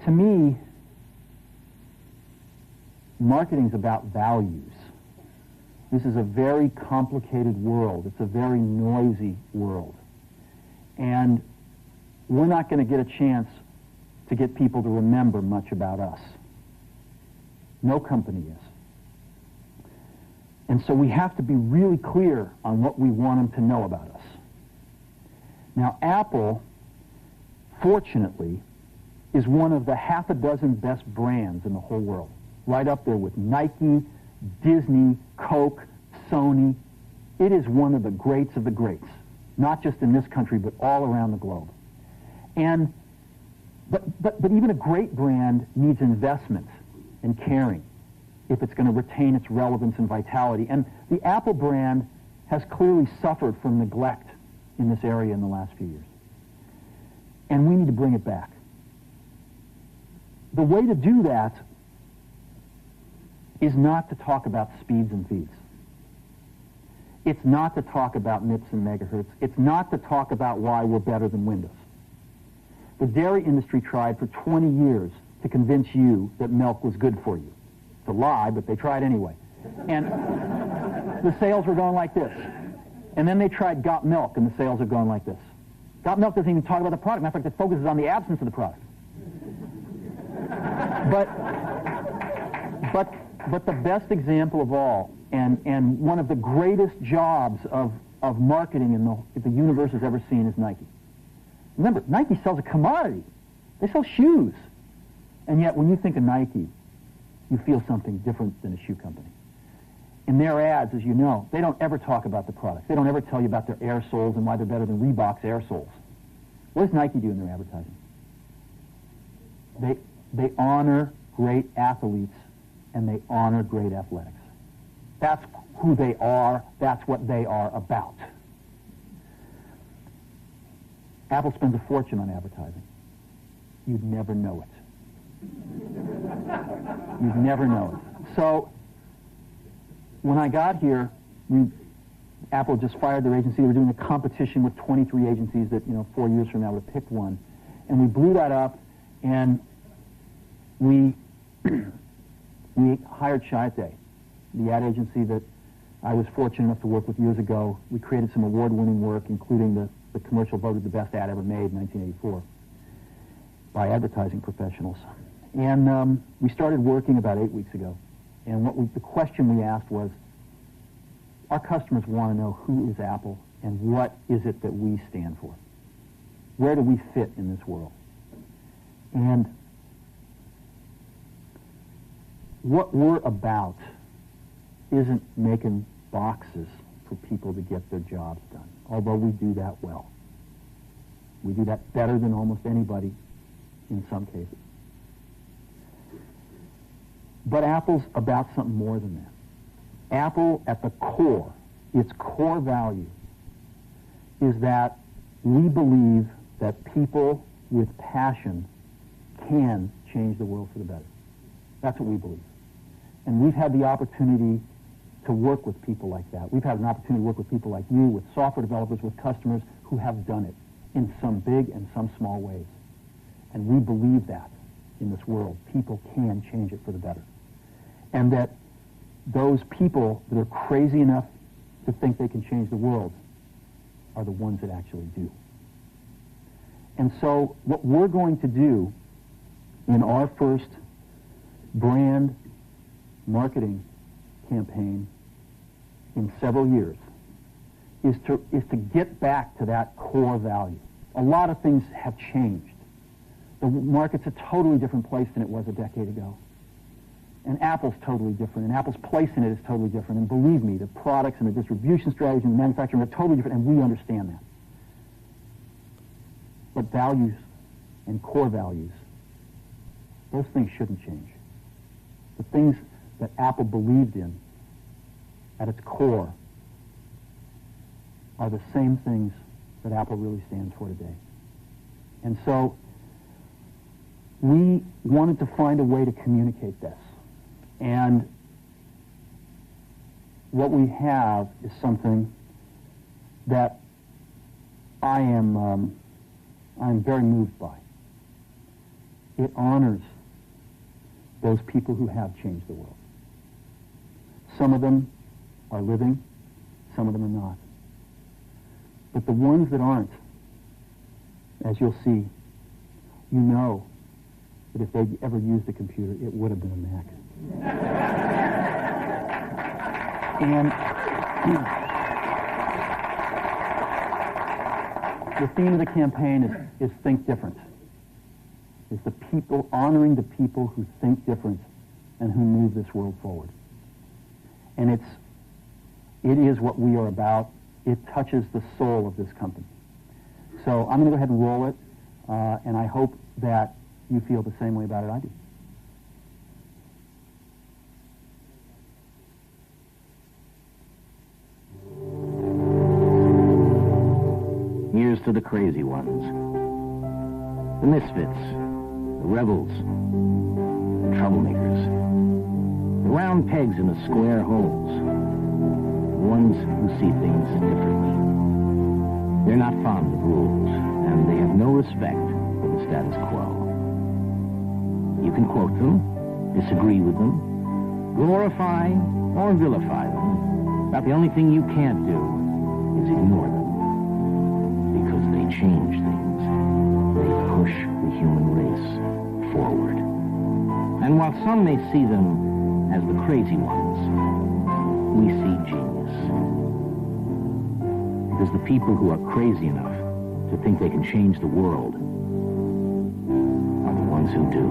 To me, marketing's about values. This is a very complicated world. It's a very noisy world. And we're not going to get a chance to get people to remember much about us. No company is. And so we have to be really clear on what we want them to know about us. Now, Apple, fortunately, is one of the half a dozen best brands in the whole world. Right up there with Nike, Disney, Coke, Sony. It is one of the greats of the greats, not just in this country, but all around the globe. And but even a great brand needs investment and caring if it's going to retain its relevance and vitality. And the Apple brand has clearly suffered from neglect in this area in the last few years. And we need to bring it back. The way to do that is not to talk about speeds and feeds. It's not to talk about MIPS and megahertz. It's not to talk about why we're better than Windows. The dairy industry tried for 20 years to convince you that milk was good for you. It's a lie, but they tried anyway. And the sales were going like this. And then they tried Got Milk, and the sales are going like this. Got Milk doesn't even talk about the product. Matter of fact, it focuses on the absence of the product. But the best example of all, and one of the greatest jobs of marketing the universe has ever seen is Nike. Remember, Nike sells a commodity. They sell shoes. And yet, when you think of Nike, you feel something different than a shoe company. In their ads, as you know, they don't ever talk about the product. They don't ever tell you about their air soles and why they're better than Reebok's air soles. What does Nike do in their advertising? They honor great athletes and they honor great athletics. That's who they are. That's what they are about. Apple spends a fortune on advertising. You'd never know it. You'd never know it. So, when I got here, Apple just fired their agency. They were doing a competition with 23 agencies that, 4 years from now would have picked one. And we blew that up, and we hired Chiat, the ad agency that I was fortunate enough to work with years ago. We created some award-winning work, including the commercial voted the best ad ever made in 1984 by advertising professionals. And we started working about 8 weeks ago. And the question we asked was, our customers want to know who is Apple and what is it that we stand for? Where do we fit in this world? And what we're about isn't making boxes for people to get their jobs done, although we do that well. We do that better than almost anybody in some cases. But Apple's about something more than that. Apple, at the core, its core value, is that we believe that people with passion can change the world for the better. That's what we believe. And we've had the opportunity to work with people like that. We've had an opportunity to work with people like you, with software developers, with customers who have done it in some big and some small ways. And we believe that in this world. People can change it for the better. And that those people that are crazy enough to think they can change the world are the ones that actually do. And so what we're going to do in our first brand marketing campaign in several years is to get back to that core value. A lot of things have changed. The market's a totally different place than it was a decade ago. And Apple's totally different, and Apple's place in it is totally different. And believe me, the products and the distribution strategy and the manufacturing are totally different, and we understand that. But values and core values, those things shouldn't change. The things that Apple believed in at its core are the same things that Apple really stands for today. And so we wanted to find a way to communicate this. And what we have is something that I'm very moved by. It honors those people who have changed the world. Some of them are living, some of them are not. But the ones that aren't, as you'll see, you know that if they'd ever used a computer, it would have been a Mac. And the theme of the campaign is think different. It's the people, honoring the people who think different and who move this world forward. And it is what we are about. It touches the soul of this company. So I'm going to go ahead and roll it, and I hope that you feel the same way about it I do. Here's to the crazy ones, the misfits, the rebels, the troublemakers, the round pegs in the square holes, the ones who see things differently. They're not fond of rules, and they have no respect for the status quo. You can quote them, disagree with them, glorify or vilify them, but the only thing you can't do is ignore them. Because they change things. They push the human race forward. And while some may see them as the crazy ones, we see genius. Because the people who are crazy enough to think they can change the world are the ones who do.